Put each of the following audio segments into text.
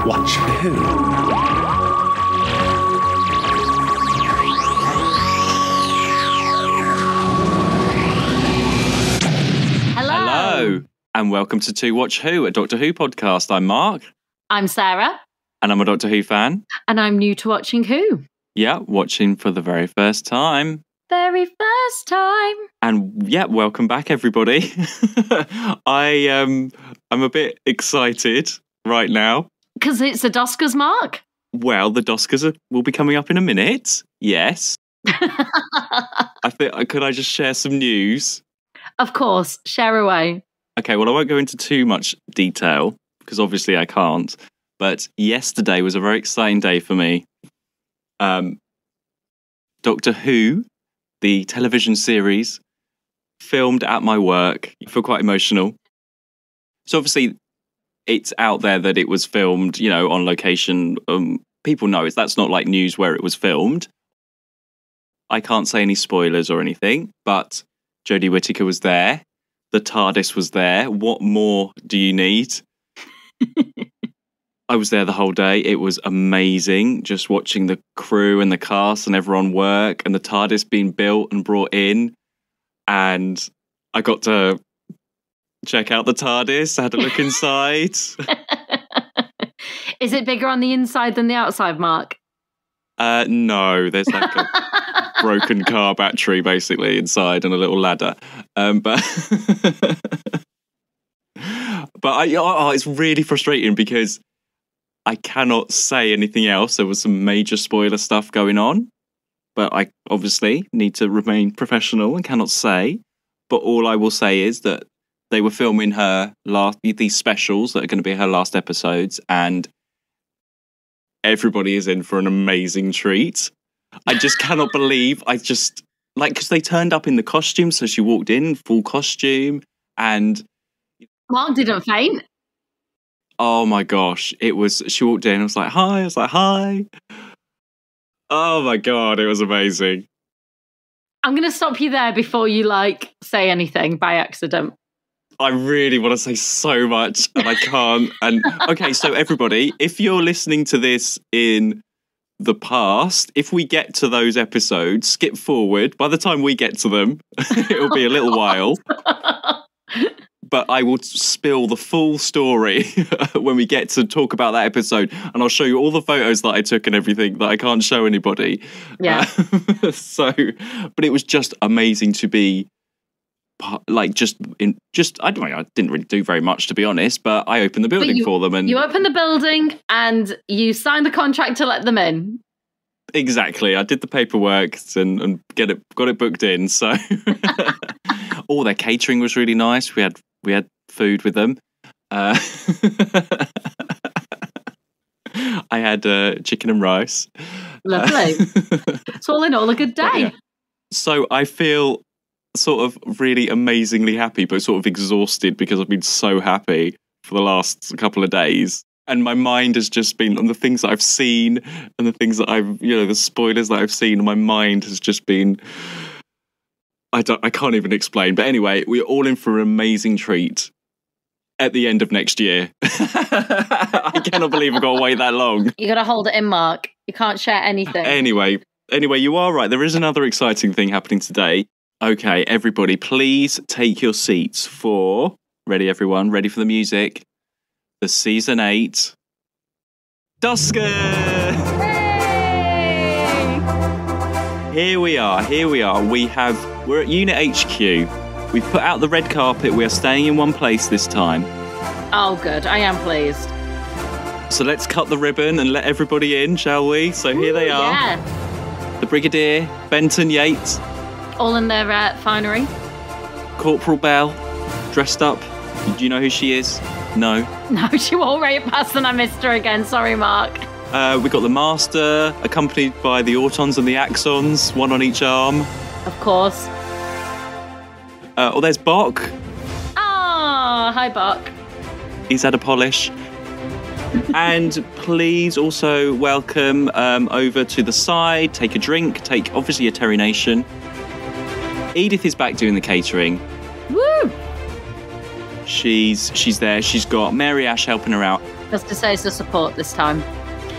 Watch Who? Hello, and welcome to Watch Who, a Doctor Who podcast. I'm Mark. I'm Sarah. And I'm a Doctor Who fan. And I'm new to watching Who. Yeah, watching for the very first time. Very first time. And yeah, welcome back, everybody. I'm a bit excited right now. Because it's a Doscars, Mark? Well, the Doscars will be coming up in a minute. Yes. I think, could I just share some news? Of course, share away. Okay, well, I won't go into too much detail, because obviously I can't. But yesterday was a very exciting day for me. Doctor Who, the television series, filmed at my work. I feel quite emotional. So obviously, it's out there that it was filmed, on location. People know that's not like news where it was filmed. I can't say any spoilers or anything, but Jodie Whittaker was there. The TARDIS was there. What more do you need? I was there the whole day. It was amazing, just watching the crew and the cast and everyone work and the TARDIS being built and brought in. And I got to check out the TARDIS. I had a look inside. Is it bigger on the inside than the outside, Mark? No, there's like a broken car battery basically inside and a little ladder. But it's really frustrating because I cannot say anything else. There was some major spoiler stuff going on, but I obviously need to remain professional and cannot say. But all I will say is that they were filming these specials that are going to be her last episodes, and everybody is in for an amazing treat. I just cannot believe, because they turned up in the costume, so she walked in full costume, and Mark didn't faint. Oh my gosh, she walked in, I was like, hi. Oh my God, it was amazing. I'm going to stop you there before you say anything by accident. I really want to say so much and I can't. And okay, so everybody, if you're listening to this in the past, if we get to those episodes, skip forward. By the time we get to them, it'll be a little while. But I will spill the full story when we get to talk about that episode. And I'll show you all the photos that I took and everything that I can't show anybody. Yeah. But it was just amazing to be I didn't really do very much, to be honest, but I opened the building for them. And you opened the building and you signed the contract to let them in. Exactly. I did the paperwork and got it booked in. So all their catering was really nice. We had food with them. I had chicken and rice. Lovely. It's all in all a good day. Yeah. So I feel sort of really amazingly happy, but sort of exhausted because I've been so happy for the last couple of days. And my mind has just been on the things that I've seen and the things that the spoilers that I've seen. And my mind has just been, I can't even explain. But anyway, we're all in for an amazing treat at the end of next year. I cannot believe I've got to wait that long. You got to hold it in, Mark. You can't share anything. Anyway, you are right. There is another exciting thing happening today. Okay, everybody, please take your seats for, ready everyone, ready for the music, the Season 8 Doscars! Hey! Here we are. We're at Unit HQ. We've put out the red carpet. We are staying in one place this time. Oh, good. I am pleased. So let's cut the ribbon and let everybody in, shall we? So here they are. Yeah. The Brigadier, Benton Yates. All in their finery. Corporal Bell, dressed up. Do you know who she is? No. No, she walked right past and I missed her again. Sorry, Mark. We got the Master, accompanied by the Autons and the Axons, one on each arm. Of course. There's Bok. Ah, hi, Bok. He's had a polish. And please also welcome over to the side, take a drink, take obviously a Terry Nation. Edith is back doing the catering. Woo! She's there. She's got Mary Ash helping her out. Just to say it's the support this time.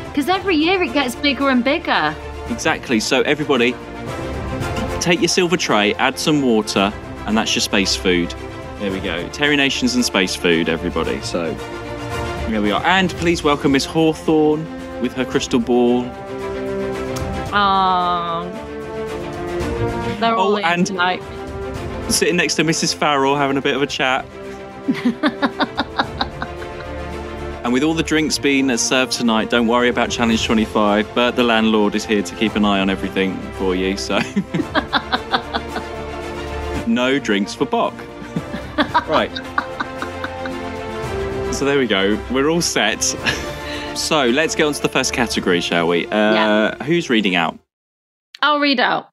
Because every year it gets bigger and bigger. Exactly. So everybody, take your silver tray, add some water, and that's your space food. There we go. Terry Nations and space food, everybody. So here we are. And please welcome Miss Hawthorne with her crystal ball. They're all in tonight. Sitting next to Mrs. Farrell, having a bit of a chat. And with all the drinks being served tonight, don't worry about Challenge 25. Bert, the landlord, is here to keep an eye on everything for you. So, no drinks for Bok. Right. So there we go. We're all set. So let's get on to the first category, shall we? Who's reading out? I'll read out.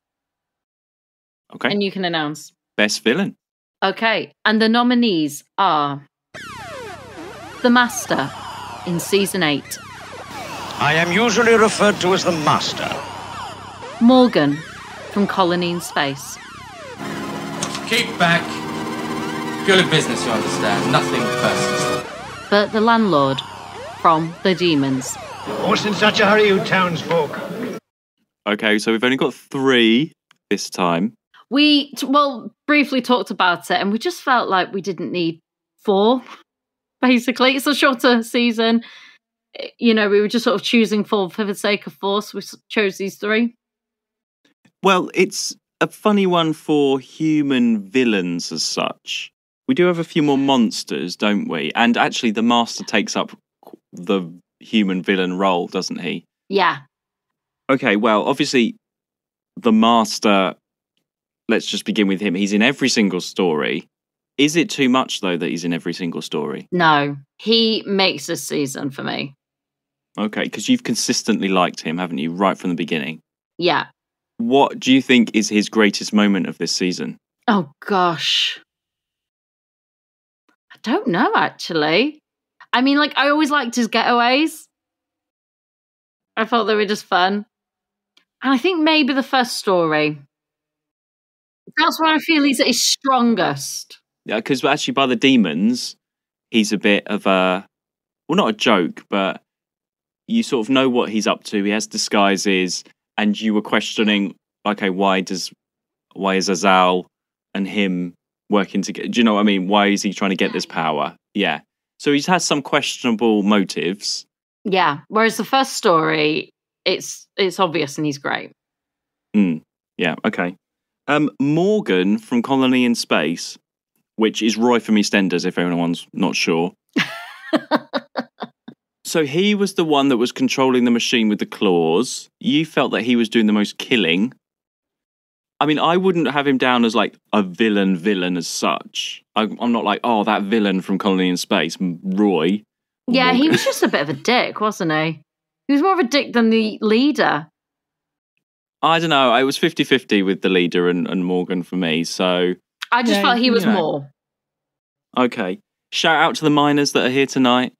Okay. And you can announce. Best villain. Okay. And the nominees are The Master in Season 8. I am usually referred to as the Master. Morgan from Colony in Space. Keep back. Purely business, you understand. Nothing personal. Bert the Landlord from The Demons. What's in such a hurry, you townsfolk? Okay, so we've only got 3 this time. We, briefly talked about it and we just felt like we didn't need 4, basically. It's a shorter season. You know, we were just sort of choosing 4 for the sake of 4, so we chose these 3. Well, it's a funny one for human villains as such. We do have a few more monsters, don't we? And actually, the Master takes up the human villain role, doesn't he? Yeah. Okay, well, obviously, the Master, let's just begin with him. He's in every single story. Is it too much, though, that he's in every single story? No. He makes this season for me. Okay, because you've consistently liked him, haven't you, right from the beginning? Yeah. What do you think is his greatest moment of this season? Oh, gosh. I don't know, actually. I mean, I always liked his getaways. I thought they were just fun. And I think maybe the first story. That's where I feel he's at his strongest. Yeah, because actually by the demons, he's a bit of a, well, not a joke, but you sort of know what he's up to. He has disguises, and you were questioning, okay, why is Azal and him working together? Do you know what I mean? Why is he trying to get this power? Yeah. So he has some questionable motives. Yeah. Whereas the first story, it's obvious and he's great. Yeah, okay. Morgan from Colony in Space, which is Roy from EastEnders, if anyone's not sure. So he was the one that was controlling the machine with the claws. You felt that he was doing the most killing. I mean, I wouldn't have him down as a villain as such. I'm not that villain from Colony in Space, Roy. Yeah, Morgan. He was just a bit of a dick, wasn't he? He was more of a dick than the leader. I don't know. I was 50-50 with the leader and Morgan for me, so... I just felt he was more. Okay. Shout out to the miners that are here tonight.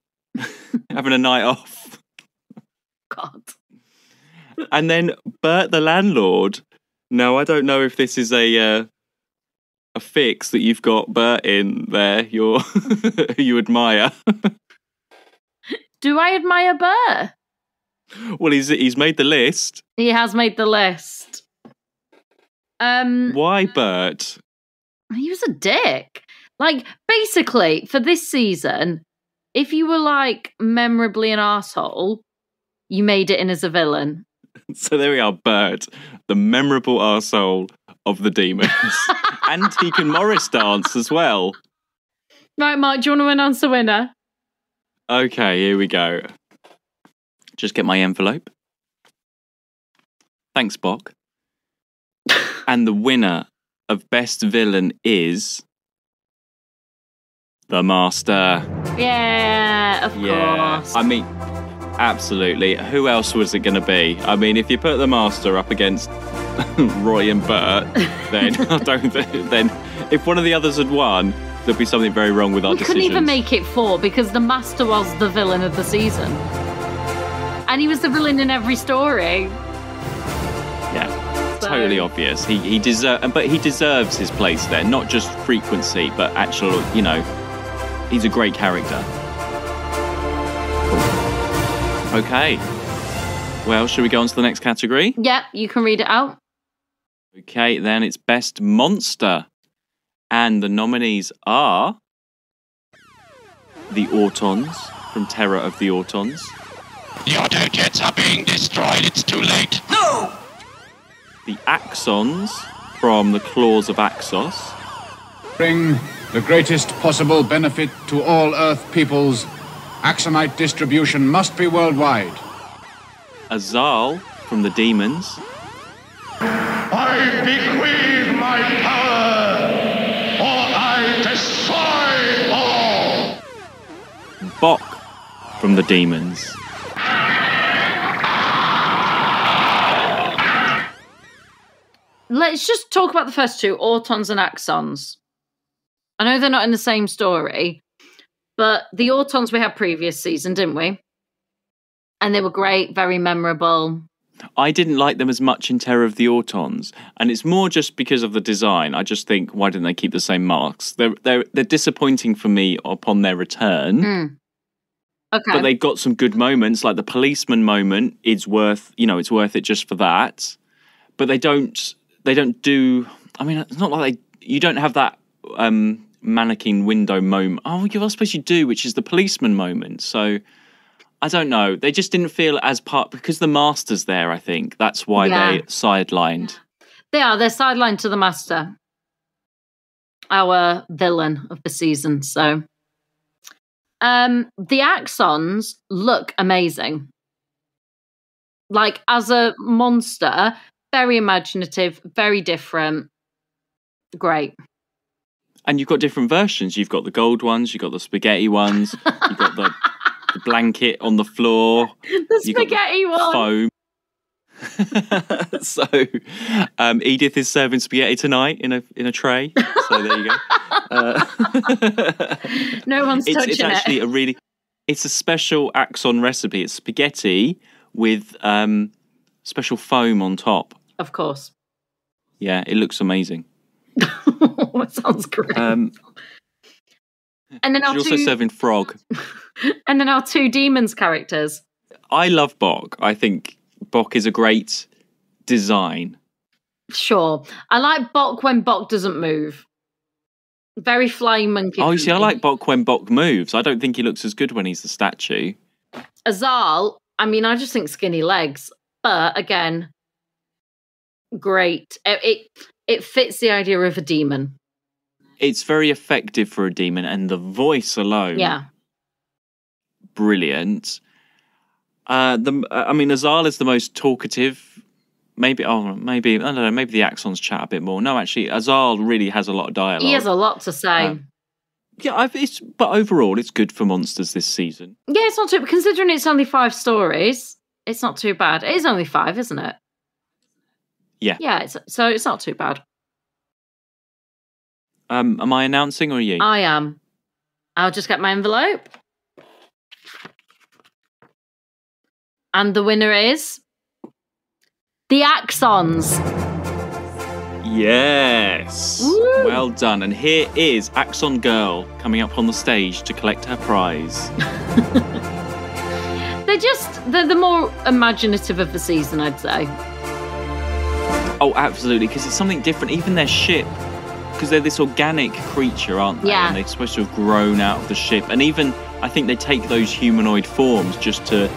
Having a night off. God. And then Bert the Landlord. Now, I don't know if this is a fix that you've got Bert in there, who you admire. Do I admire Bert? Well, he's made the list. He has made the list. Why Bert? He was a dick. Basically, for this season, if you were memorably an arsehole, you made it in as a villain. So there we are, Bert, the memorable arsehole of the demons. And he can Morris dance as well. Right, Mark, do you want to announce the winner? Okay, here we go. Just get my envelope. Thanks, Bok. And the winner of Best Villain is... The Master. Yeah, of course. I mean, absolutely. Who else was it going to be? I mean, if you put the Master up against Roy and Bert, then then if one of the others had won, there'd be something very wrong with our decisions. We couldn't even make it 4 because the Master was the villain of the season. And he was the villain in every story. Yeah, totally obvious. He deserves his place there. Not just frequency, but actual, he's a great character. Cool. Okay. Well, should we go on to the next category? Yeah, you can read it out. Okay, then it's Best Monster. And the nominees are the Autons from Terror of the Autons. The auto jets are being destroyed. It's too late. No! The Axons from the Claws of Axos. Bring the greatest possible benefit to all Earth peoples. Axonite distribution must be worldwide. Azal from the Demons. I bequeath my power, or I destroy all. Bok from the Demons. Let's just talk about the first two, Autons and Axons. I know they're not in the same story, but the Autons we had previous season, didn't we? And they were great, very memorable. I didn't like them as much in Terror of the Autons, and it's more just because of the design. I just think, why didn't they keep the same marks? They're disappointing for me upon their return. Okay. But they got some good moments, like the policeman moment is worth, it's worth it just for that. But they don't do, I mean, it's not like you don't have that mannequin window moment. Oh, I suppose you do, which is the policeman moment. So I don't know. They just didn't feel as part, because the Master's there, I think. That's why they sidelined. They're sidelined to the Master, our villain of the season. So the Axons look amazing. Like, as a monster, very imaginative, very different. Great. And you've got different versions. You've got the gold ones, you've got the spaghetti ones, you've got the blanket on the floor. The spaghetti one. Foam. So, Edith is serving spaghetti tonight in a tray. So there you go. No one's touching it's actually it. It's a special Axon recipe. It's spaghetti with special foam on top. Of course. Yeah, it looks amazing. It sounds great. And then she's also serving frog. And then our two demons characters. I love Bok. I think Bok is a great design. Sure. I like Bok when Bok doesn't move. Very flying monkey. Oh, you see, I like Bok when Bok moves. I don't think he looks as good when he's the statue. Azal, I mean, I just think skinny legs. But again, great. It fits the idea of a demon. It's very effective for a demon, and the voice alone. Yeah. Brilliant. Azal is the most talkative. Maybe I don't know. Maybe the Axons chat a bit more. No, actually, Azal really has a lot of dialogue. He has a lot to say. But overall, it's good for monsters this season. Yeah, it's not too. Considering it's only 5 stories, it's not too bad. It is only 5, isn't it? Yeah. Yeah. So it's not too bad. Am I announcing or are you? I am. I'll just get my envelope. And the winner is the Axons. Yes. Woo! Well done. And here is Axon Girl coming up on the stage to collect her prize. They're the more imaginative of the season, I'd say. Oh, absolutely, because it's something different. Even their ship, because they're this organic creature, aren't they? Yeah. And they're supposed to have grown out of the ship. And even, I think they take those humanoid forms just to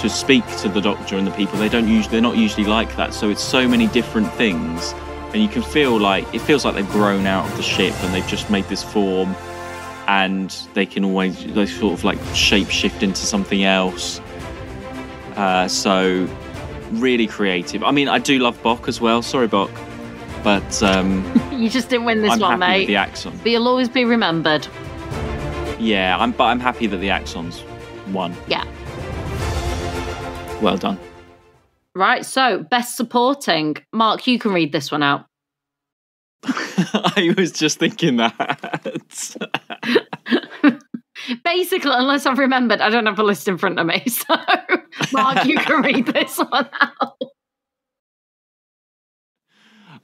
speak to the Doctor and the people. They're not usually like that. So it's so many different things. And you can feel like, it feels like they've grown out of the ship and they've just made this form. And they sort of like shape shift into something else. So really creative. I mean, I do love Bok as well. Sorry, Bok. But you just didn't win this I'm one, happy mate. with the Axon. But you'll always be remembered. Yeah, I'm happy that the Axons won. Yeah. Well done. Right, so best supporting. Mark, you can read this one out. I was just thinking that. Basically, unless I've remembered, I don't have a list in front of me. So, Mark, you can read this one out.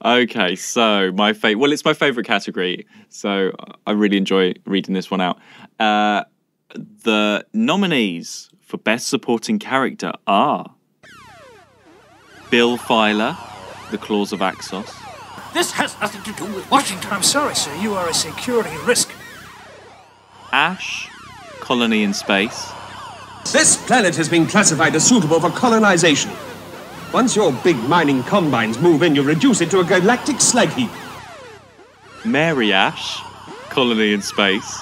Okay, so it's my favourite category. So I really enjoy reading this one out. the nominees for Best Supporting Character are Bill Filer, The Claws of Axos. This has nothing to do with Washington. I'm sorry, sir. You are a security risk. Ash, Colony in Space. This planet has been classified as suitable for colonization. Once your big mining combines move in, you reduce it to a galactic slag heap. Mary Ash, Colony in Space.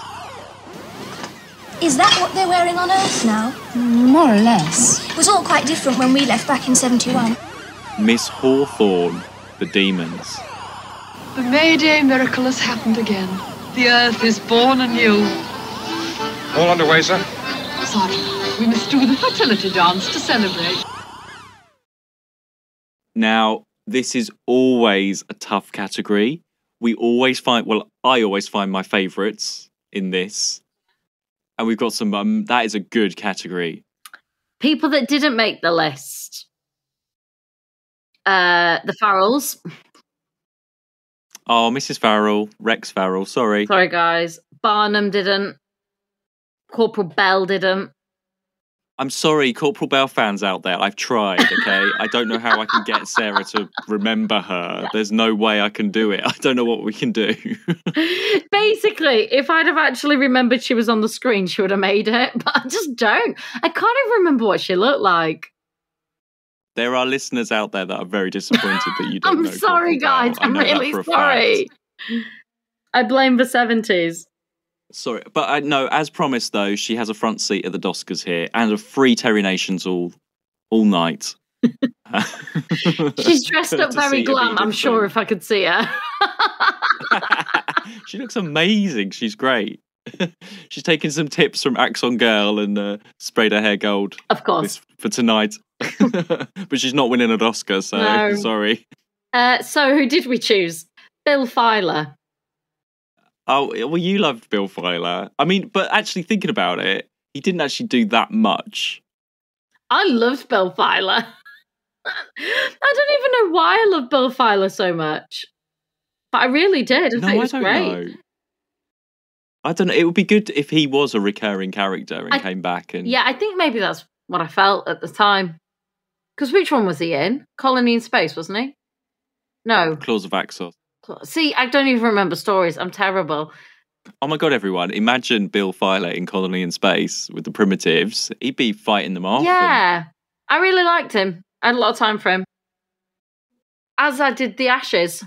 Is that what they're wearing on Earth now? More or less. It was all quite different when we left back in 71. Miss Hawthorne, The Demons. The Mayday miracle has happened again. The Earth is born anew. All underway, sir. Sorry, we must do the fertility dance to celebrate. Now, this is always a tough category. I always find my favourites in this. And we've got some, that is a good category. People that didn't make the list. The Farrells. Oh, Mrs. Farrell, Rex Farrell, sorry. Sorry, guys. Barnum didn't. Corporal Bell didn't. I'm sorry, Corporal Bell fans out there. I've tried, okay? I don't know how I can get Sarah to remember her. There's no way I can do it. I don't know what we can do. Basically, if I'd have actually remembered she was on the screen, she would have made it. But I just don't. I can't even remember what she looked like. There are listeners out there that are very disappointed that you don't know. I'm sorry, Corporal guys. Bell. I'm really sorry. I blame the 70s. Sorry, but no, as promised though, she has a front seat at the Doscars here and a free Terry Nations all night. She's dressed up very glam, I'm sure, if I could see her. She looks amazing. She's great. She's taken some tips from Axon Girl and sprayed her hair gold. Of course. For tonight. But she's not winning an Oscar, so no. Sorry. So who did we choose? Bill Filer. Oh, well, you loved Bill Filer. I mean, but actually thinking about it, he didn't actually do that much. I loved Bill Filer. I don't even know why I love Bill Filer so much. But I really did. I thought it was great. Know. I don't know. It would be good if he was a recurring character and came back. And yeah, I think maybe that's what I felt at the time. Because which one was he in? Colony in Space, wasn't he? No. Claws of Axos. See, I don't even remember stories. I'm terrible. Oh my God, everyone. Imagine Bill Filer in Colony in Space with the Primitives. He'd be fighting them off. Yeah. I really liked him. I had a lot of time for him. As I did the Ashes.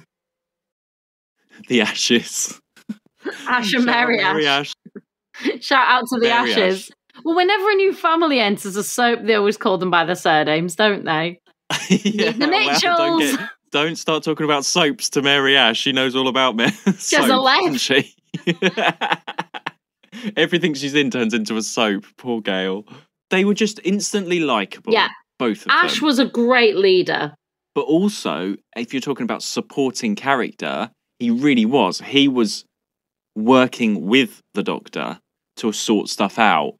The Ashes. Ash and Mary Ash. Shout out to the Mary Ashes. Ash. Well, whenever a new family enters a soap, they always call them by their surnames, don't they? Yeah, the Mitchells. Well, don't start talking about soaps to Mary Ash. She knows all about me. She has a leg. Doesn't she? Everything she's in turns into a soap. Poor Gail. They were just instantly likeable. Yeah. Both of them. Ash was a great leader. But also, if you're talking about supporting character, he really was. He was working with the Doctor to sort stuff out.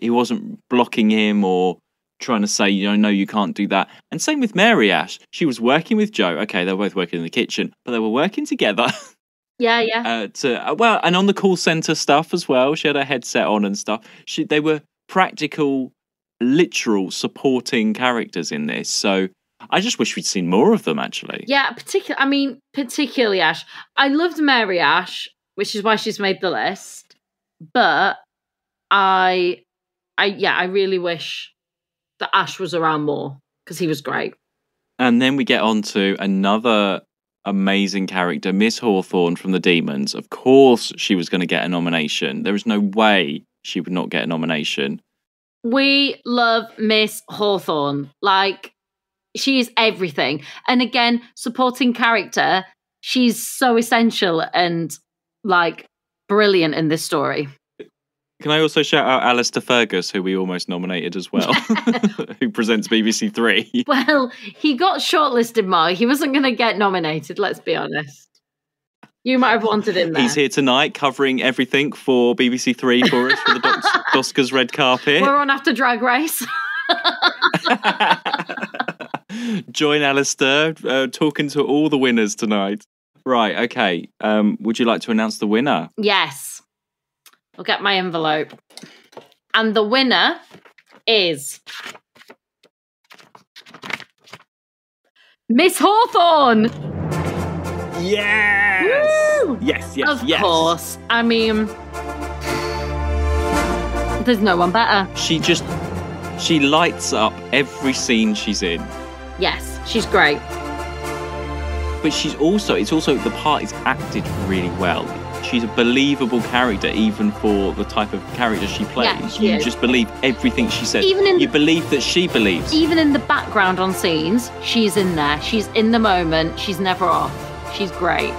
He wasn't blocking him or trying to say, no, you can't do that. And same with Mary Ash. She was working with Joe. Okay, they were both working in the kitchen, but they were working together. Yeah, yeah. And on the call centre stuff as well. She had her headset on and stuff. They were practical, literal supporting characters in this. So I just wish we'd seen more of them, actually. Yeah, particularly Ash. I loved Mary Ash, which is why she's made the list. But I really wish that Ash was around more because he was great. And then we get on to another amazing character, Miss Hawthorne from the Demons. Of course she was going to get a nomination. There was no way she would not get a nomination. We love Miss Hawthorne. Like, she is everything. And again, supporting character, she's so essential and, like, brilliant in this story. Can I also shout out Alistair Fergus, who we almost nominated as well, who presents BBC Three? Well, he got shortlisted, Mark. He wasn't going to get nominated, let's be honest. You might have wanted him there. He's here tonight covering everything for BBC Three for us, for the Doscars red carpet. We're on after Drag Race. Join Alistair, talking to all the winners tonight. Right, okay. Would you like to announce the winner? Yes. I'll get my envelope. And the winner is Miss Hawthorne. Yes! Woo! Yes. Of course. I mean, there's no one better. She lights up every scene she's in. Yes, she's great. But it's also the part is acted really well. She's a believable character, even for the type of character she plays. Yeah, she you is. just believe everything she says. You believe that she believes. Even in the background on scenes, she's in there. She's in the moment. She's never off. She's great.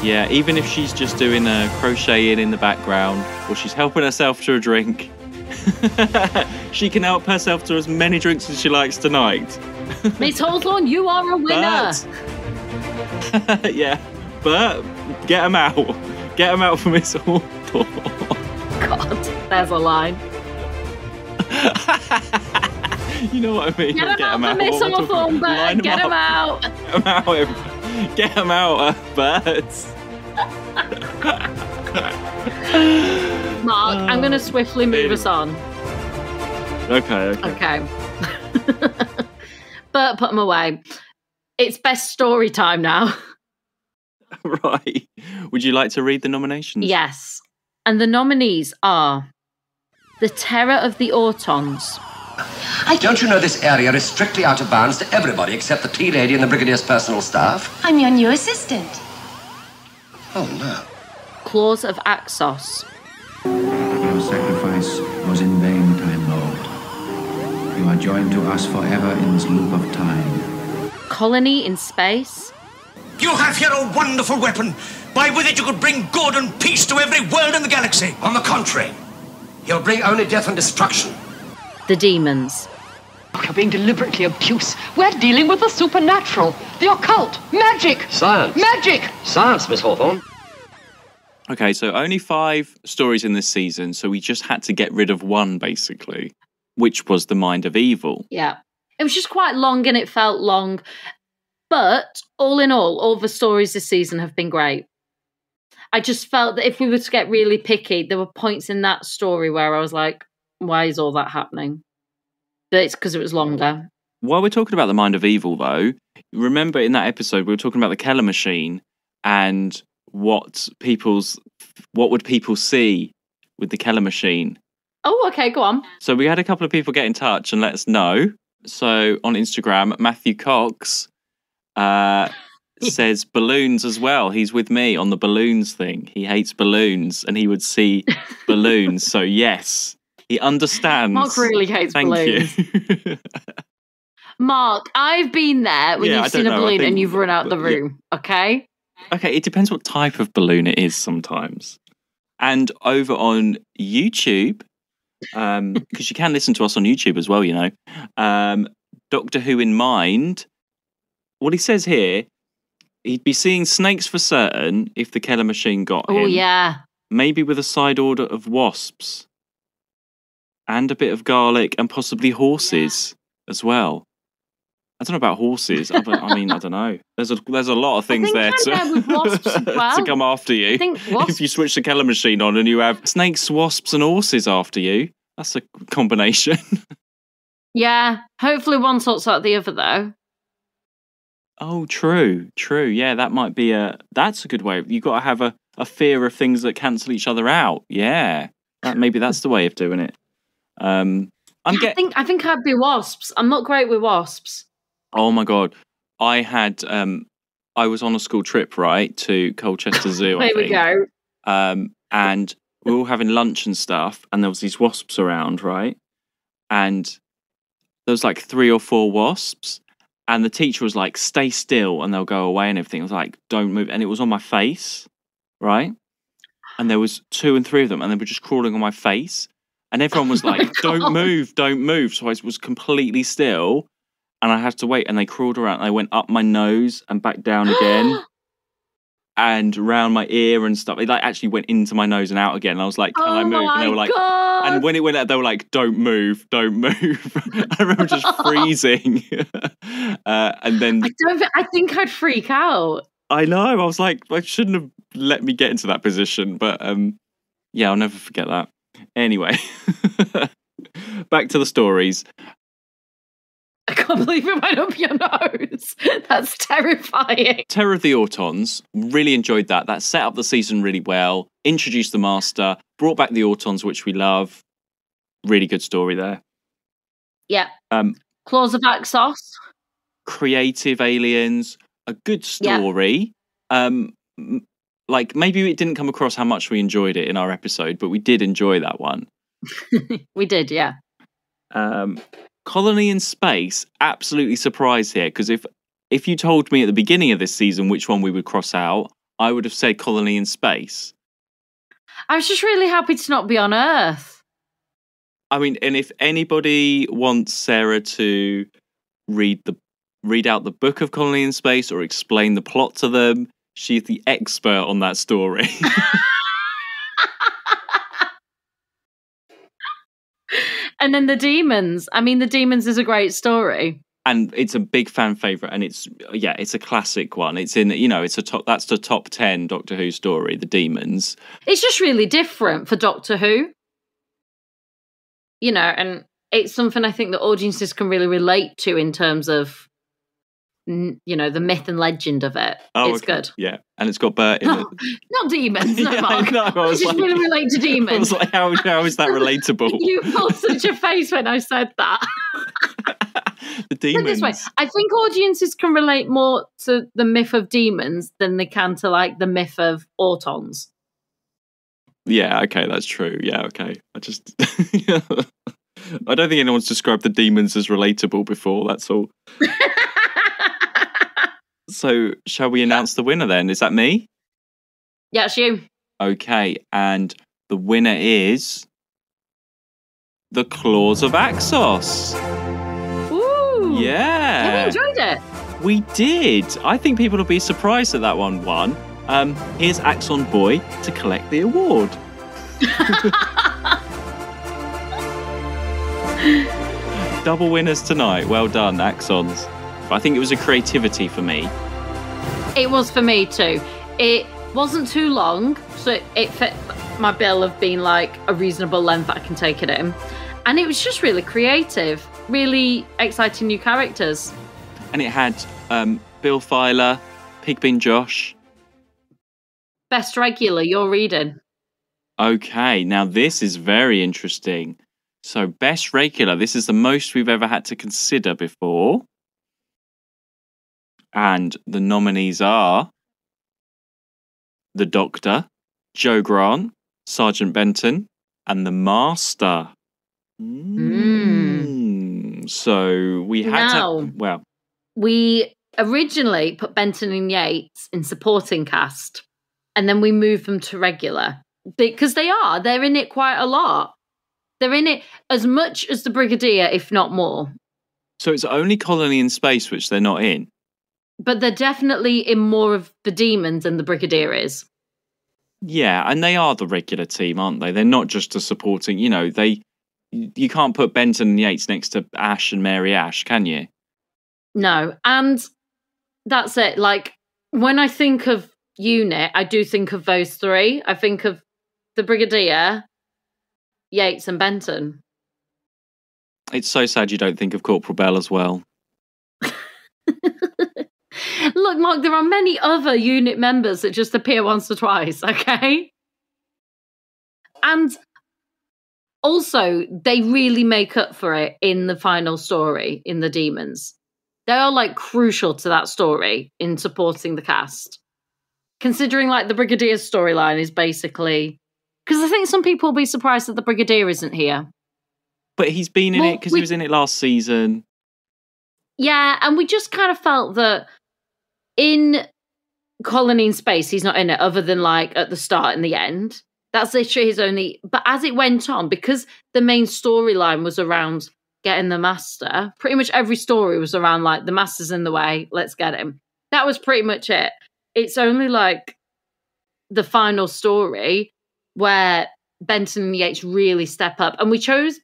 Yeah, even if she's just doing a crocheting in the background, or she's helping herself to a drink, she can help herself to as many drinks as she likes tonight. Miss Hawthorne, you are a winner. Yeah, but get them out. Get them out for Miss Hawthorne. God, there's a line. You know what I mean? Get them out for Miss Hawthorne, Bert. Get them out. Get them out. Get them out, birds. Mark, I'm going to swiftly move us on. Okay. Bert, put them away. It's best story time now. Right. Would you like to read the nominations? Yes. And the nominees are The Terror of the Autons. Don't you know this area is strictly out of bounds to everybody except the tea lady and the Brigadier's personal staff? I'm your new assistant. Oh, no. Claws of Axos. Your sacrifice was in vain, Time Lord. You are joined to us forever in this loop of time. Colony in Space. You have here a wonderful weapon. By with it you could bring good and peace to every world in the galaxy. On the contrary, you'll bring only death and destruction. The Demons. You're being deliberately obtuse. We're dealing with the supernatural, the occult, magic. Science. Magic. Science, Miss Hawthorne. Okay, so only 5 stories in this season, so we just had to get rid of one, basically, which was The Mind of Evil. Yeah. It was just quite long and it felt long. But all in all the stories this season have been great. I just felt that if we were to get really picky, there were points in that story where I was like, why is all that happening? But it's because it was longer. While we're talking about The Mind of Evil, though, remember in that episode we were talking about the Keller machine and what would people see with the Keller machine? Oh, okay, go on. So we had a couple of people get in touch and let us know. So on Instagram, Matthew Cox says balloons as well. He's with me on the balloons thing. He hates balloons and he would see balloons. So yes, he understands. Mark really hates balloons. Thank you. Mark, I've been there when you've seen a balloon and you've run out the room, okay? Okay, it depends what type of balloon it is sometimes. And over on YouTube, because you can listen to us on YouTube as well, you know, Doctor Who in Mind, what he says here, he'd be seeing snakes for certain if the Keller machine got him. Oh, yeah. Maybe with a side order of wasps. And a bit of garlic and possibly horses as well. I don't know about horses. I mean, I don't know. There's a lot of things there with wasps as well. to come after you. I think If you switch the Keller machine on and you have snakes, wasps and horses after you, that's a combination. Yeah, hopefully one sorts out the other, though. Oh, true. Yeah, that might be that's a good way. You've got to have a fear of things that cancel each other out. Yeah, maybe that's the way of doing it. I think I'd be wasps. I'm not great with wasps. Oh my God. I was on a school trip, right, to Colchester Zoo, I think. We go. And we were all having lunch and stuff, and there was these wasps around, right? And there was like 3 or 4 wasps, and the teacher was like, stay still, and they'll go away and everything. I was like, don't move. And it was on my face, right? And there was 2 and 3 of them, and they were just crawling on my face. And everyone was like, don't move. So I was completely still. And I had to wait, and they crawled around. And they went up my nose and back down again, and around my ear and stuff. It like actually went into my nose and out again. And I was like, "Can I move?" And they were like, God. and when it went out, they were like, "Don't move." I remember just freezing. And then I think I'd freak out. I know. I was like, I shouldn't have let me get into that position, but yeah, I'll never forget that. Anyway, back to the stories. I can't believe it went up your nose. That's terrifying. Terror of the Autons, really enjoyed that. That set up the season really well, introduced the Master, brought back the Autons, which we love. Really good story there. Yeah. Claws of Axos. Creative aliens, a good story. Yeah. Like, maybe it didn't come across how much we enjoyed it in our episode, but we did enjoy that one. We did, yeah. Colony in Space, absolutely surprised here, because if you told me at the beginning of this season which one we would cross out, I would have said Colony in Space. I was just really happy to not be on Earth. I mean, and if anybody wants Sarah to read out the book of Colony in Space or explain the plot to them, she's the expert on that story. And then the Demons. I mean, the Demons is a great story. And it's a big fan favourite, and it's a classic one. It's in, that's the top 10 Doctor Who story, the Demons. It's just really different for Doctor Who. And it's something I think that audiences can really relate to in terms of, the myth and legend of it. Oh, it's good. Yeah, and it's got Bert in it. Not demons, no, yeah, Mark. No, I was just really relate to demons. I was like, how is that relatable? You pulled such a face when I said that. The demons. Put it this way, I think audiences can relate more to the myth of demons than they can to, like, the myth of Autons. Yeah, okay, that's true. Yeah, okay. I just... I don't think anyone's described the demons as relatable before, that's all. So, shall we announce the winner then? Is that me? Yeah, it's you. Okay, and the winner is... the Claws of Axos. Ooh. Yeah. We enjoyed it. We did. I think people will be surprised that one won. Here's Axon Boy to collect the award. Double winners tonight. Well done, Axons. I think it was a creativity for me. It was for me too. It wasn't too long, so it fit my bill of being like a reasonable length that I can take it in. And it was just really creative, really exciting new characters. And it had Bill Filer, Pigbin Josh. Best regular, you're reading. Okay, now this is very interesting. So best regular, this is the most we've ever had to consider before. And the nominees are the Doctor, Joe Grant, Sergeant Benton, and the Master. So we had we originally put Benton and Yates in supporting cast, and then we moved them to regular because they're in it quite a lot. They're in it as much as the Brigadier, if not more. So it's only Colony in Space which they're not in. But they're definitely in more of the Demons than the Brigadier is. Yeah, and they are the regular team, aren't they? They're not just a supporting, you can't put Benton and Yates next to Ash and Mary Ash, can you? No, and that's it. Like, when I think of unit, I do think of those three. I think of the Brigadier, Yates and Benton. It's so sad you don't think of Corporal Bell as well. Look, Mark, there are many other unit members that just appear once or twice, okay? And also, they really make up for it in the final story, in the Demons. They are, like, crucial to that story in supporting the cast. Considering, like, the Brigadier's storyline is basically... Because I think some people will be surprised that the Brigadier isn't here. But he's been in it because he was in it last season. Yeah, and we just kind of felt that in Colony in Space, he's not in it other than, like, at the start and the end. That's literally his only... But as it went on, because the main storyline was around getting the Master, pretty much every story was around, like, the Master's in the way, let's get him. That was pretty much it. It's only, like, the final story where Benton and Yates really step up. And we chose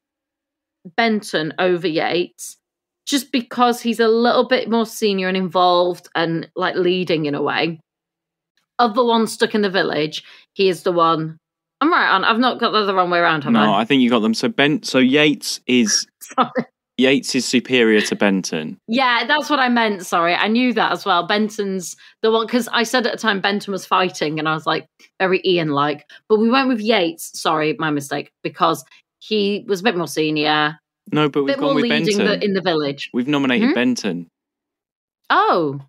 Benton over Yates just because he's a little bit more senior and involved and, like, leading in a way. Of the ones stuck in the village, he is the one I'm right on. I've not got the wrong way around, have No, I? I think you got them. So Yates is superior to Benton. Yeah, that's what I meant. Sorry, I knew that as well. Benton's the one, because I said at the time Benton was fighting, and I was like very Ian-like. But we went with Yates. Sorry, my mistake, because he was a bit more senior. No, but we've gone with Benton. In the village. We've nominated Benton. Oh,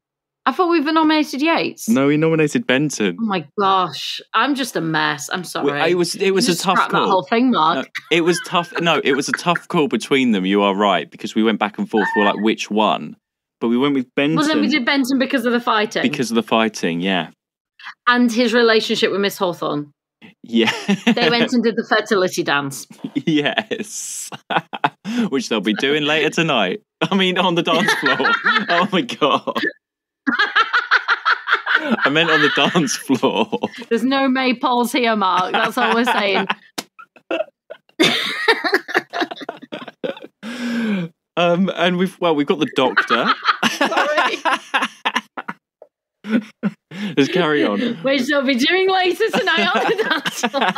I thought we've nominated Yates. No, we nominated Benton. Oh my gosh, I'm just a mess. I'm sorry. It was a tough call. That whole thing, Mark. No, it was tough. No, it was a tough call between them. You are right, because we went back and forth. We're like, which one? But we went with Benton. Well, then we did Benton because of the fighting. Because of the fighting, yeah. And his relationship with Miss Hawthorne. Yeah. They went and did the fertility dance. Yes. Which they'll be doing later tonight. I mean, on the dance floor. Oh my God. I meant on the dance floor. There's no maypoles here, Mark. That's all we're saying. And we've got the doctor. Let's carry on. Which they'll be doing later tonight on the dance floor.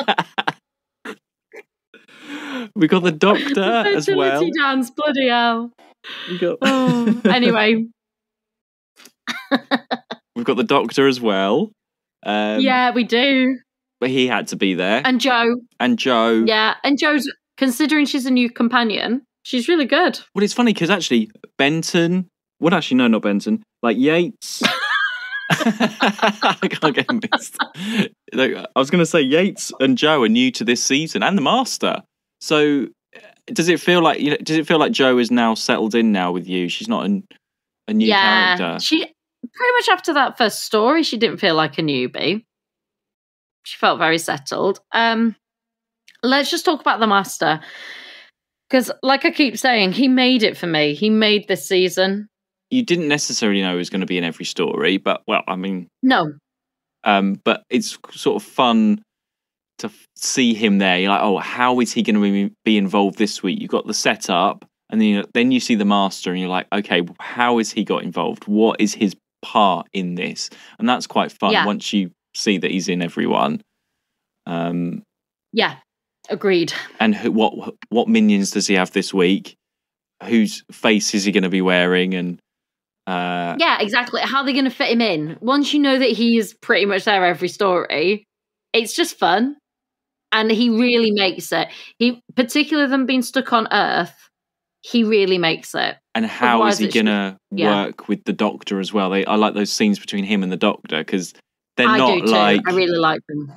We got the doctor as well. Fertility dance, bloody hell. Anyway. We've got the doctor as well. Yeah, we do. But he had to be there. And Joe. Yeah, and Joe's, considering she's a new companion, she's really good. Well, it's funny because actually Benton... Well, actually, no, not Benton. Like Yates... I can't get mixed. I was going to say Yates and Joe are new to this season, and the Master. So, does it feel like Joe is now settled in now with you? She's not a new character. She pretty much after that first story, she didn't feel like a newbie. She felt very settled. Let's just talk about the Master, because, like I keep saying, he made it for me. He made this season. You didn't necessarily know he was going to be in every story, but, well, I mean... No. But it's sort of fun to see him there. You're like, oh, how is he going to be involved this week? You've got the setup, and then you see the Master, and you're like, okay, how has he got involved? What is his part in this? And that's quite fun once you see that he's in everyone. Yeah, agreed. And what minions does he have this week? Whose face is he going to be wearing? And yeah, exactly. How are they going to fit him in? Once you know that he is pretty much there every story, it's just fun. And he really makes it. Particularly them being stuck on Earth, he really makes it. And how is he going to work with the Doctor as well? I like those scenes between him and the Doctor, because they're not like... I really like them.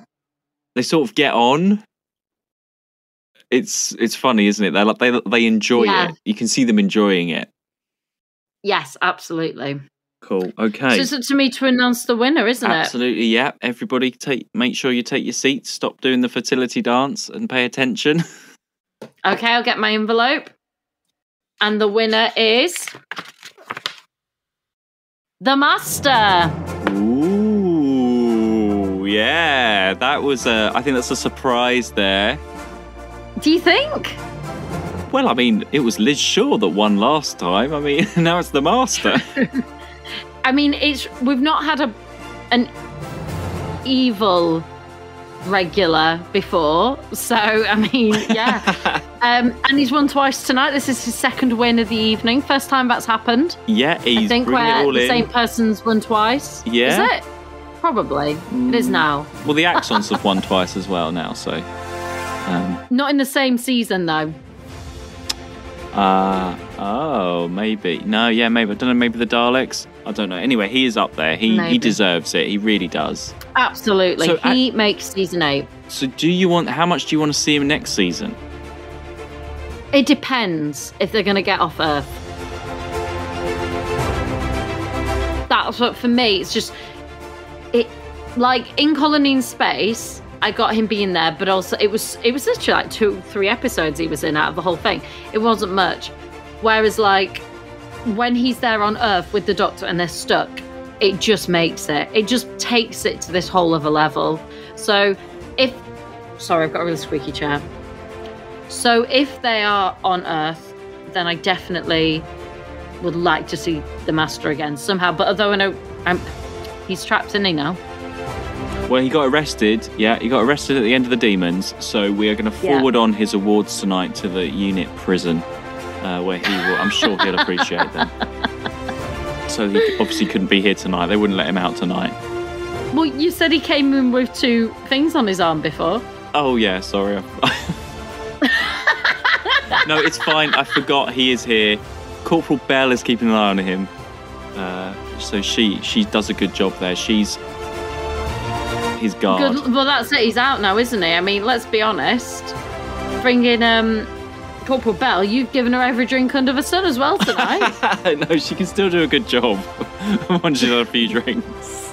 They sort of get on. It's funny, isn't it? They enjoy it. You can see them enjoying it. Yes, absolutely. Cool. Okay. So it's up to me to announce the winner, isn't it? Absolutely. Yeah. Everybody, make sure you take your seats. Stop doing the fertility dance and pay attention. Okay, I'll get my envelope, and the winner is the Master. Ooh, yeah. That was I think that's a surprise there. Do you think? Well, I mean, it was Liz Shaw that won last time. I mean, now it's the Master. I mean, we've not had an evil regular before, so I mean, yeah. And he's won twice tonight. This is his second win of the evening. First time that's happened. Yeah, he's I think bringing it where all the in. same person's won twice. Yeah. Is it? Probably. It is now. Well, the Axons have won twice as well now, so. Not in the same season, though. Oh, maybe. No, yeah, maybe. I don't know, maybe the Daleks? I don't know. Anyway, he is up there. He deserves it. He really does. Absolutely. So, he makes season 8. So how much do you want to see him next season? It depends if they're going to get off Earth. That's what, for me, it's just... Like, in Colony in Space... I got him being there, but also it was literally like 2-3 episodes he was in out of the whole thing. It wasn't much. Whereas like when he's there on Earth with the Doctor and they're stuck, it just makes it. It just takes it to this whole other level. So sorry, I've got a really squeaky chair. So if they are on Earth, then I definitely would like to see the Master again somehow. But although I know he's trapped in now. Well, he got arrested. Yeah, he got arrested at the end of the Demons. So we are going to forward on his awards tonight to the unit prison, where he will. I'm sure he'll appreciate them. So he obviously couldn't be here tonight. They wouldn't let him out tonight. Well, you said he came in with 2 things on his arm before. Oh yeah, sorry. No, it's fine. I forgot he is here. Corporal Bell is keeping an eye on him. So she does a good job there. She's his guard. Good. Well, that's it. He's out now, isn't he? I mean, let's be honest. Bring in Corporal Bell. You've given her every drink under the sun as well tonight. No, she can still do a good job once she's had a few drinks.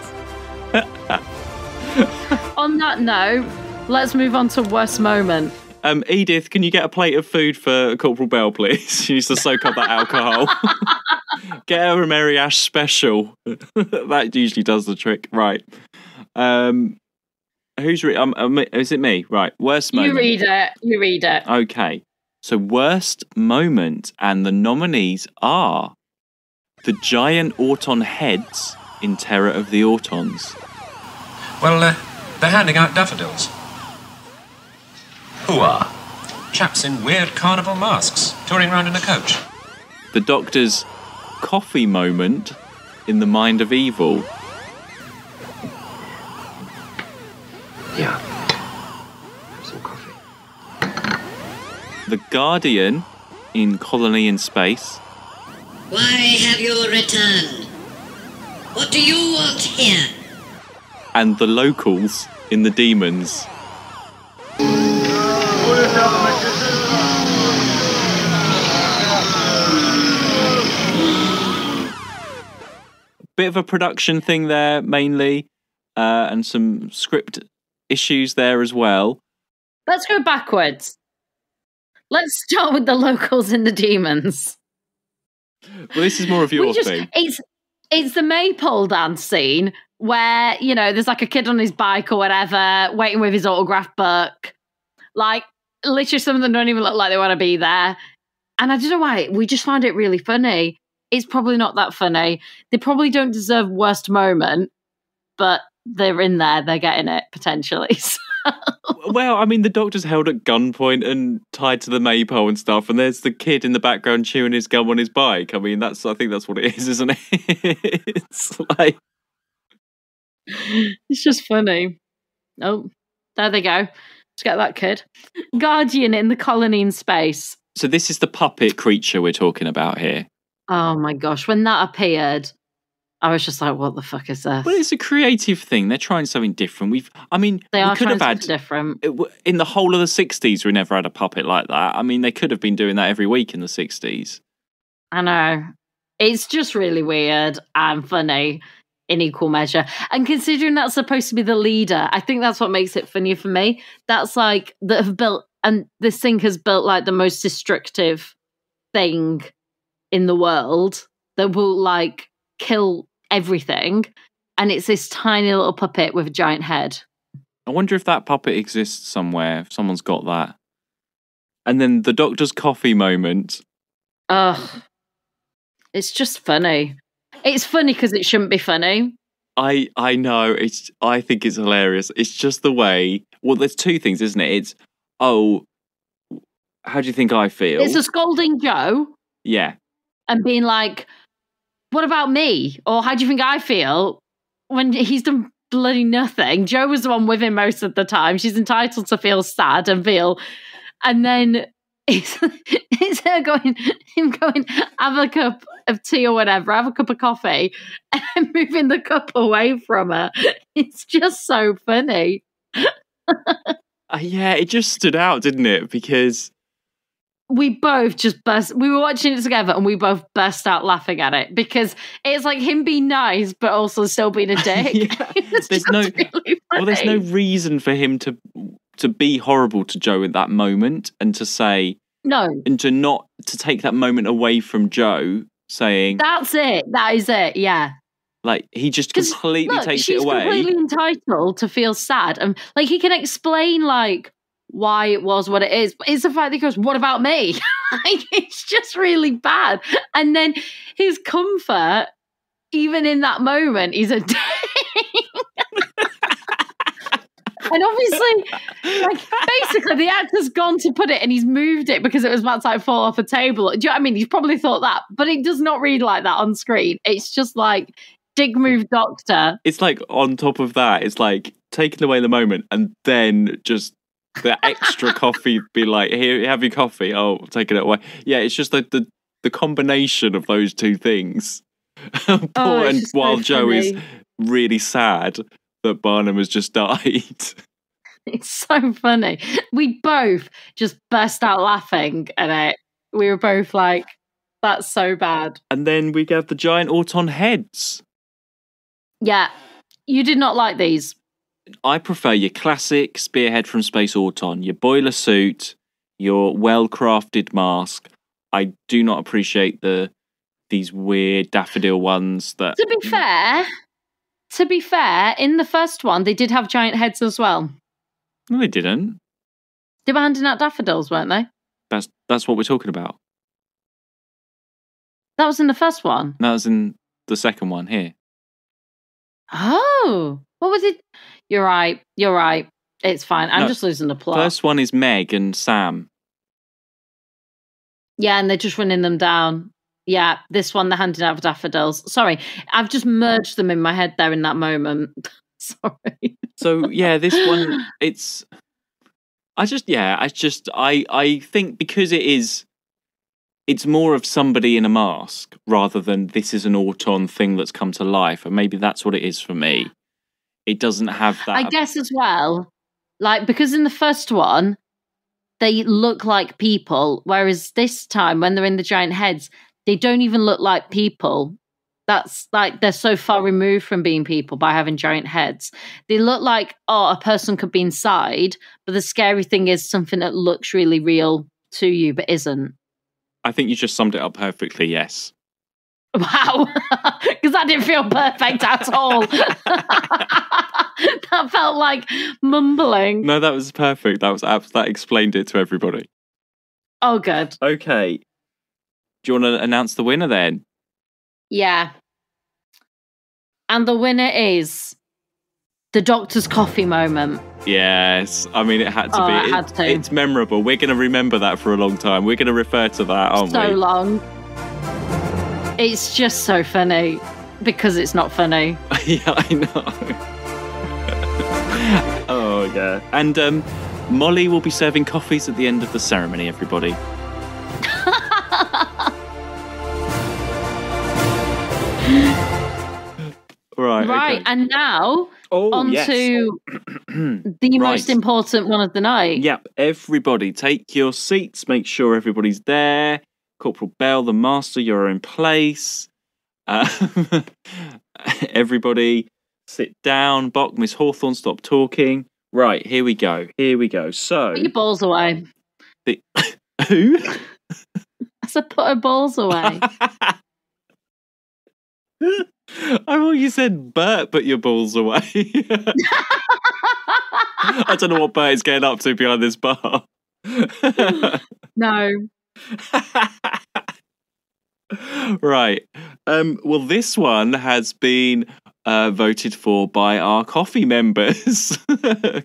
On that note, let's move on to worst moment. Edith, can you get a plate of food for Corporal Bell, please? She needs to soak up that alcohol. Get her a Mary Ash special. That usually does the trick. Right. Is it me? Right. Worst moment. You read it. Okay. So worst moment, and the nominees are the giant Auton heads in Terror of the Autons. Well, they're handing out daffodils. Who are? Chaps in weird carnival masks, touring around in a coach. The Doctor's coffee moment in The Mind of Evil. Yeah. Have some coffee. The Guardian in Colony in Space. Why have you returned? What do you want here? And the Locals in The Demons. Bit of a production thing there, mainly, and some script issues there as well. Let's go backwards. Let's start with the Locals in The Demons. Well, this is more of your thing. It's the maypole dance scene where, you know, there's like a kid on his bike or whatever, waiting with his autograph book. Like, literally some of them don't even look like they want to be there. And I don't know why, we just find it really funny. It's probably not that funny. They probably don't deserve worst moment, but they're in there, they're getting it, potentially. Well, I mean, the Doctor's held at gunpoint and tied to the maypole and stuff, and there's the kid in the background chewing his gum on his bike. I mean, I think that's what it is, isn't it? It's like... It's just funny. Oh, there they go. Let's get that kid. Guardian in the Colony in Space. So this is the puppet creature we're talking about here. Oh my gosh, when that appeared, I was just like, what the fuck is this? Well, it's a creative thing. They're trying something different. We could have had different. In the whole of the 60s, we never had a puppet like that. I mean, they could have been doing that every week in the 60s. I know. It's just really weird and funny in equal measure. And considering that's supposed to be the leader, I think that's what makes it funny for me. That's like, that have built, and this thing has built like the most destructive thing in the world that will like kill everything, and it's this tiny little puppet with a giant head. I wonder if that puppet exists somewhere, if someone's got that. And then the Doctor's coffee moment. Ugh. It's just funny. It's funny because it shouldn't be funny. I know. I think it's hilarious. It's just the way... Well, there's two things, isn't it? It's, how do you think I feel? It's a scolding Joe. Yeah. And being like, what about me? Or how do you think I feel? When he's done bloody nothing. Joe was the one with him most of the time. She's entitled to feel sad and feel... And then it's her going, have a cup of tea or whatever, have a cup of coffee, and moving the cup away from her. It's just so funny. Yeah, it just stood out, didn't it? Because we both just burst. We were watching it together and we both burst out laughing at it because it's like him being nice, but also still being a dick. There's no reason for him to be horrible to Joe at that moment and to say no, and to take that moment away from Joe, saying that's it. That is it. Yeah. Like, he just completely takes it away. She's completely entitled to feel sad. And, like, he can explain, like, why it was what it is. But it's the fact that he goes, what about me? Like, it's just really bad. And then his comfort, even in that moment, he's a dick. And obviously, like, basically the actor's gone to put it and he's moved it because it was about to like fall off a table. Do you know what I mean? He's probably thought that, but it does not read like that on screen. It's just like dick move doctor. It's like on top of that, it's like taking away the moment and then just the extra coffee be like, here, have your coffee. Oh, taking it away. Yeah, it's just like the combination of those two things. And while Joe is really sad that Barnum has just died. It's so funny. We both just burst out laughing at it. We were both like, that's so bad. And then we have the giant Auton heads. Yeah. You did not like these. I prefer your classic spearhead from Space Auton, your boiler suit, your well-crafted mask. I do not appreciate these weird daffodil ones that... To be fair, in the first one, they did have giant heads as well. No, they didn't. They were handing out daffodils, weren't they? That's what we're talking about. That was in the first one? That was in the second one here. Oh, what was it? You're right. It's fine. I'm just losing the plot. First one is Meg and Sam. Yeah, and they're just running them down. Yeah, this one they're handing out daffodils. Sorry, I've just merged them in my head there in that moment. Sorry. So yeah, this one, I think because it's more of somebody in a mask rather than this is an Auton thing that's come to life, and maybe that's what it is for me. It doesn't have that. I guess as well, like, because in the first one, they look like people, whereas this time when they're in the giant heads, they don't even look like people. That's like, they're so far removed from being people by having giant heads. They look like, a person could be inside, but the scary thing is something that looks really real to you, but isn't. I think you just summed it up perfectly, yes. Wow. Because that didn't feel perfect at all. That felt like mumbling. No, that was perfect. That explained it to everybody. Oh, good. Okay. Do you want to announce the winner then? Yeah. And the winner is the Doctor's coffee moment. Yes. I mean, it had to be. It had to. It's memorable. We're going to remember that for a long time. We're going to refer to that, aren't we? So long. It's just so funny because it's not funny. Yeah, I know. Oh, yeah. And Molly will be serving coffees at the end of the ceremony, everybody. Right, okay. And now on to the most important one of the night. Yep, everybody take your seats, make sure everybody's there. Corporal Bell, the master, you're in place. Everybody sit down. Bok, Miss Hawthorne, stop talking. Right, here we go. So put your balls away. Who? I said put her balls away. I thought you said Bert, put your balls away. I don't know what Bert is getting up to behind this bar. No. Right. Well, this one has been voted for by our coffee members.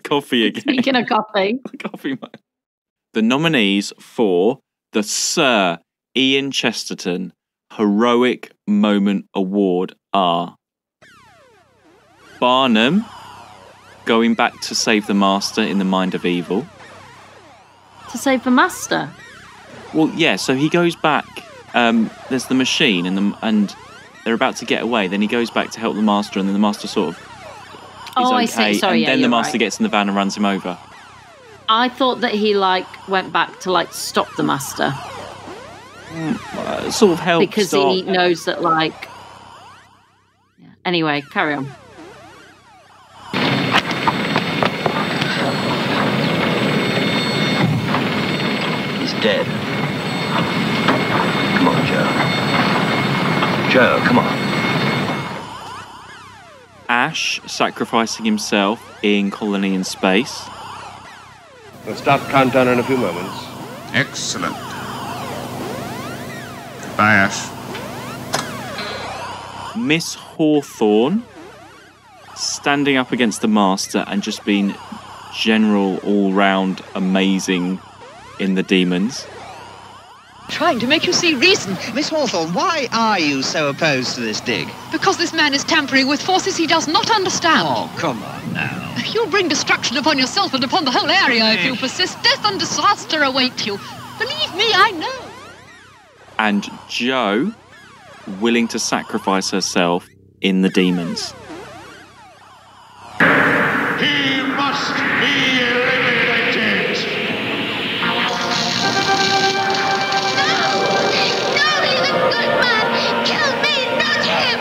Coffee again. Speaking of coffee. Coffee. The nominees for the Sir Ian Chesterton Heroic Moment Award are Barnum going back to save the Master in the Mind of Evil. To save the Master? Well, yeah, so he goes back. There's the machine and they're about to get away. Then he goes back to help the Master, and then the Master sort of is okay. I see. Sorry, and then the Master gets in the van and runs him over. I thought that he went back to stop the Master. Sort of help because he knows that Yeah. Anyway, carry on. He's dead. Come on, Joe. Joe, come on. Ash sacrificing himself in Colony in Space. We'll start countdown in a few moments. Excellent. Bye, Ash. Miss Hawthorne standing up against the Master and just being general, all-round amazing in the demons. Trying to make you see reason. Miss Hawthorne, why are you so opposed to this dig? Because this man is tampering with forces he does not understand. Oh, come on now. You'll bring destruction upon yourself and upon the whole area if you persist. Death and disaster await you. Believe me, I know. And Jo willing to sacrifice herself in the demons. He must be eliminated! No, he's a good man! Kill me, not him!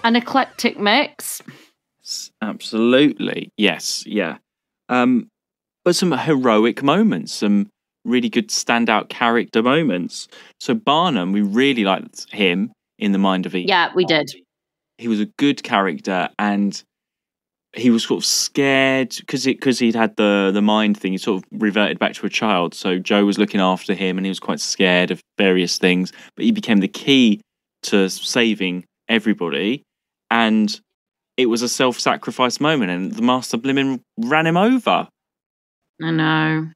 An eclectic mix. Absolutely. Yes, yeah. But some heroic moments, some really good standout character moments. So Barnum, we really liked him in The Mind of Eve. Yeah, we did. He was a good character, and he was sort of scared because he'd had the mind thing. He sort of reverted back to a child. So Jo was looking after him, and he was quite scared of various things. But he became the key to saving everybody, and it was a self-sacrifice moment, and the Master Blimmin ran him over. I know.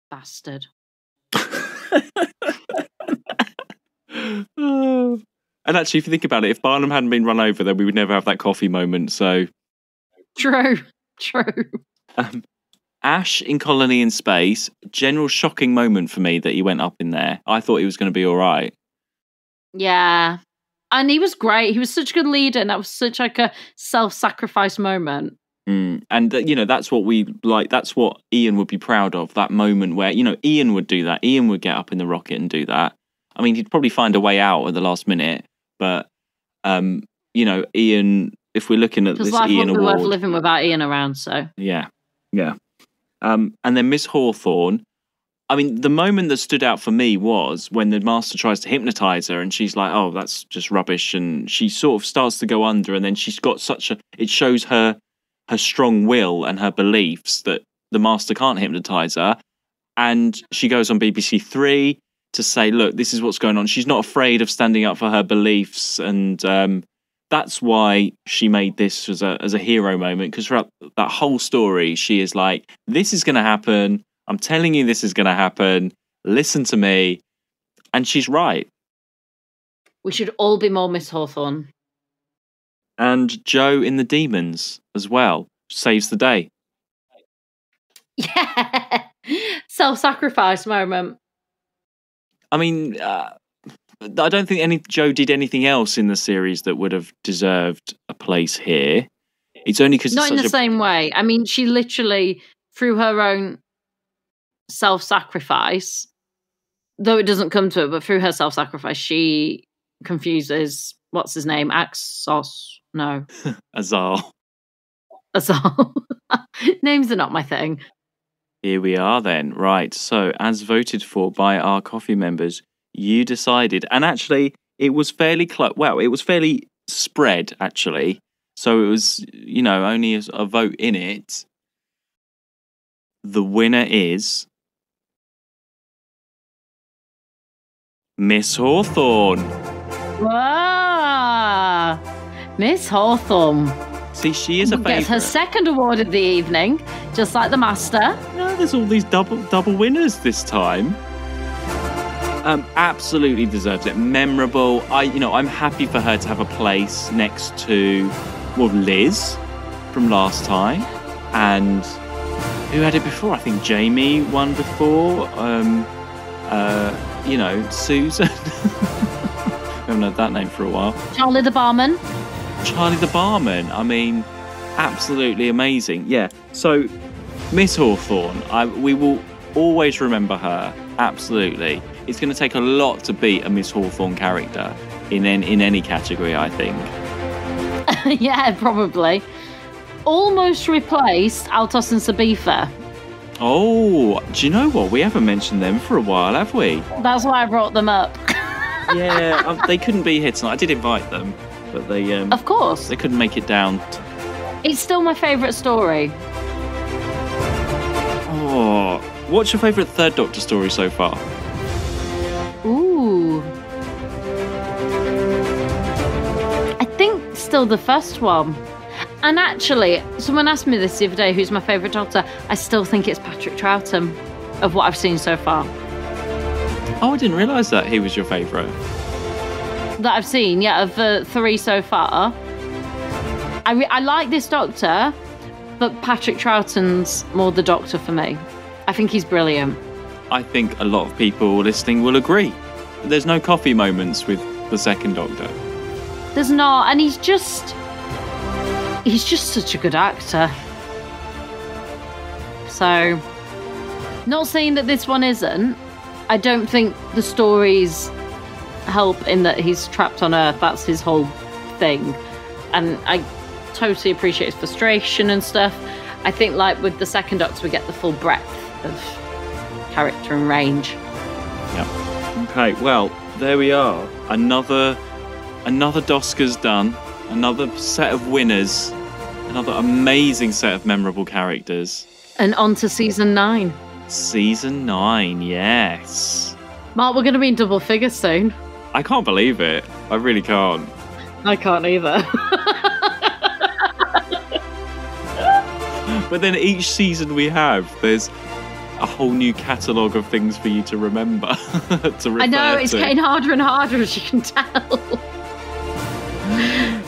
Bastard. And actually, if you think about it, if Barnum hadn't been run over, then we would never have that coffee moment. So True. Ash in Colony in Space, general shocking moment for me that he went up in there. I thought he was going to be all right. Yeah. And he was great. He was such a good leader, and that was such like a self-sacrifice moment. And, that's what we like. That's what Ian would be proud of, that moment where, Ian would do that. Ian would get up in the rocket and do that. I mean, he'd probably find a way out at the last minute. But, Ian, if we're looking at this life Ian wouldn't be award... worth living without Ian around, so... Yeah. And then Miss Hawthorne, I mean, the moment that stood out for me was when the Master tries to hypnotise her and she's like, oh, that's just rubbish. And she sort of starts to go under, and then she's got it shows her strong will and her beliefs that the Master can't hypnotise her. And she goes on BBC Three to say, look, this is what's going on. She's not afraid of standing up for her beliefs. And that's why she made this as a hero moment, because throughout that whole story, she is like, this is going to happen. I'm telling you this is going to happen. Listen to me. And she's right. We should all be more Miss Hawthorne. And Jo in the Demons as well saves the day. Yeah. Self-sacrifice moment. I mean, I don't think Jo did anything else in the series that would have deserved a place here. It's only because not in the same way. I mean, she literally, through her own self-sacrifice, though it doesn't come to it, but through her self-sacrifice, she confuses what's his name, No, Azal. Names are not my thing. Here we are then. Right. So, as voted for by our coffee members, you decided, and actually, it was fairly close. Well, it was fairly spread, actually. So it was, only a vote in it. The winner is Miss Hawthorne. Ah, Miss Hawthorne. See, she is a favourite. Gets her second award of the evening, just like the Master. No, there's all these double winners this time. Absolutely deserves it. Memorable. I'm happy for her to have a place next to, Liz from last time, and who had it before? I think Jamie won before. Susan. I haven't heard that name for a while. Charlie the barman. I mean, absolutely amazing. Yeah. So, Miss Hawthorne, we will always remember her. Absolutely. It's going to take a lot to beat a Miss Hawthorne character in any category, I think. Yeah, probably. Almost replaced Altos and Sabifa. Oh, do you know what? We haven't mentioned them for a while, have we? That's why I brought them up. Yeah, they couldn't be here tonight. I did invite them, but they... of course. They couldn't make it down. It's still my favourite story. Oh, what's your favourite Third Doctor story so far? Ooh. I think still the first one. And actually, someone asked me this the other day, who's my favourite Doctor? I still think it's Patrick Troughton, of what I've seen so far. Oh, I didn't realise that he was your favourite. That I've seen, yeah, of the 3 so far. I like this Doctor, but Patrick Troughton's more the Doctor for me. I think he's brilliant. I think a lot of people listening will agree. There's no coffee moments with the second Doctor. There's not, and he's just such a good actor. So, not saying that this one isn't. I don't think the stories help in that he's trapped on Earth. That's his whole thing. And I totally appreciate his frustration and stuff. I think, like, with the second Doctor, we get the full breadth of character and range. Yeah. Okay, well, there we are. Another Doscars done. Another set of winners. Another amazing set of memorable characters. And on to season 9. Season 9, yes. Mark, we're going to be in double figures soon. I can't believe it. I really can't. I can't either. But then each season we have, there's a whole new catalogue of things for you to remember. I know, it's getting harder and harder, as you can tell.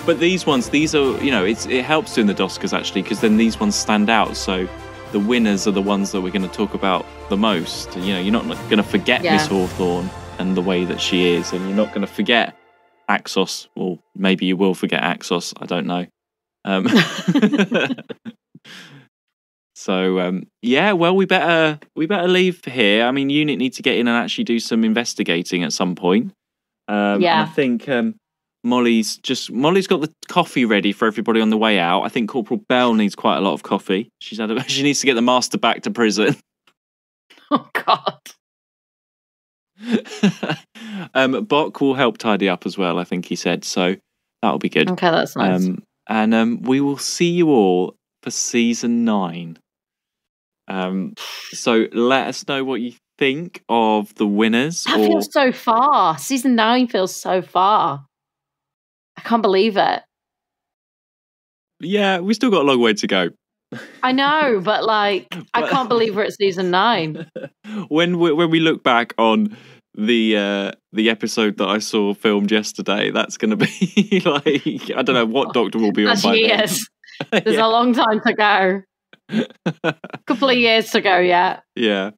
But these are, you know, it helps doing the Doscars actually, because then these ones stand out. So the winners are the ones that we're going to talk about the most. You know, you're not going to forget Miss Hawthorne and the way that she is, and you're not going to forget Axos. Well, maybe you will forget Axos. I don't know. So yeah, well, we better leave here. I mean, unit need to get in and actually do some investigating at some point. I think Molly's got the coffee ready for everybody on the way out. I think Corporal Bell needs quite a lot of coffee. She needs to get the master back to prison. Oh God. Bok will help tidy up as well, I think he said. So that'll be good. Okay, that's nice. And we will see you all for season 9. So let us know what you think of the winners. That feels so far. Season 9 feels so far. I can't believe it. Yeah, we still got a long way to go. I know, but I can't believe we're at season 9. When we look back on the episode that I saw filmed yesterday, that's going to be like, I don't know what Doctor will be on by years. Then. There's a long time to go. A couple of years to go yet. Yeah.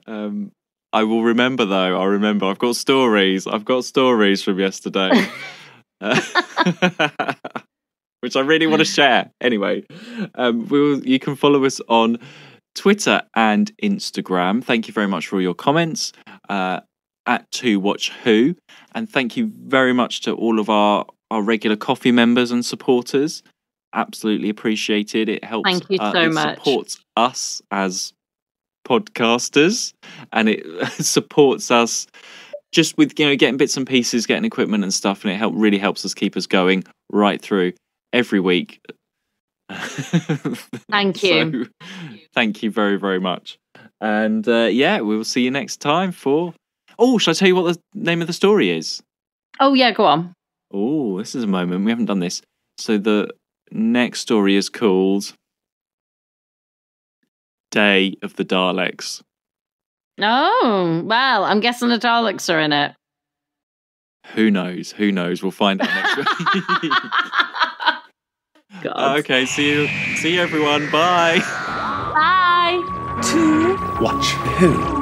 I will remember though. I'll remember. I've got stories from yesterday. Which I really want to share. Anyway, you can follow us on Twitter and Instagram. Thank you very much for all your comments at 2WatchWho, and thank you very much to all of our regular coffee members and supporters. Absolutely appreciated. It helps. Thank you so much. It supports us as podcasters, and it supports us just with getting bits and pieces, getting equipment and stuff, and it really helps us keep us going right through every week. Thank you. So, thank you very, very much. And we will see you next time for... Oh, shall I tell you what the name of the story is? Oh, yeah, go on. Oh, this is a moment. We haven't done this. So the next story is called Day of the Daleks. Oh, well, I'm guessing the Daleks are in it. Who knows? We'll find out next week. God. Okay, see you everyone. Bye. Bye. 2WatchWho.